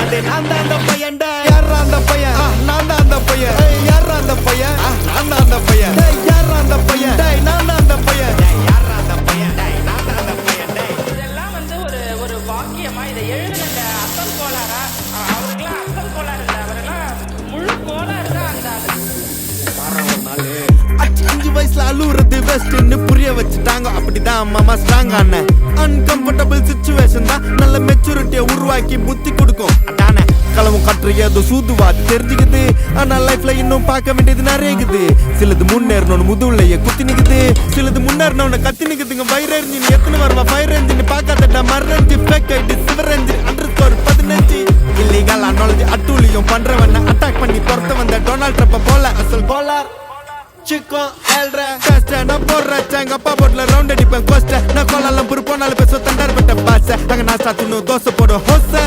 நான் தான் அந்த பையன் யாரா அந்த பையன் நான் தான் அந்த பையன் யாரா அந்த பையன் நான் தான் அந்த பையன் யாரா அந்த பையன் நான் தான் அந்த பையன் யாரா அந்த பையன் நான் தான் அந்த பையன் இதெல்லாம் ஒரு வாக்கியமா இதை எழுதுனங்க அசல் கோளாரா அவருக்கெல்லாம் அசல் கோளாறு இல்லை அவரெல்லாம் முழு கோளாறு தான் அந்த 5 வயசுல அழுவுறது வெஸ்ட்னு புரிய வச்சுட்டாங்க அப்படிதான் மாமா ஸ்ட்ராங் ஆன அன்கம்ஃபர்டபிள் சிச்சுவேஷன் தான் நல்ல மெச்சூரிட்டியை உருவாக்கி புத்தி கொடுக்கும் அதானே களவும் கற்று ஏதோ சூதுவாது தெரிஞ்சுக்குது ஆனா லைஃப்ல இன்னும் பார்க்க வேண்டியது நிறைய இருக்குது சிலது முன்னேறணும்னு முதுகுலைய குத்தி நிக்குது சிலது முன்னேறணும்னு கத்தி நிக்குதுங்க வைரஞ்சின் எத்தனை வருவா ஃபயர் என்ஜின் பார்க்காதட்டா மரஞ்சி ஃபேக் ஐடி சிவர் என்ஜின் _15 இல்லீகல் நாலேஜ் அட்டூழியம் பண்றவன அட்டாக் பண்ணி பொறுத்த வந்த டொனால்ட் ட்ரம்ப் போல அசல் Kolar Chico, elre, feste, na borra, changa, pa botla, round, edipen, queste, na cola, lampur, pona, le peso, tandar, bete, base, tanga, na, satinu, doso, poro, hose.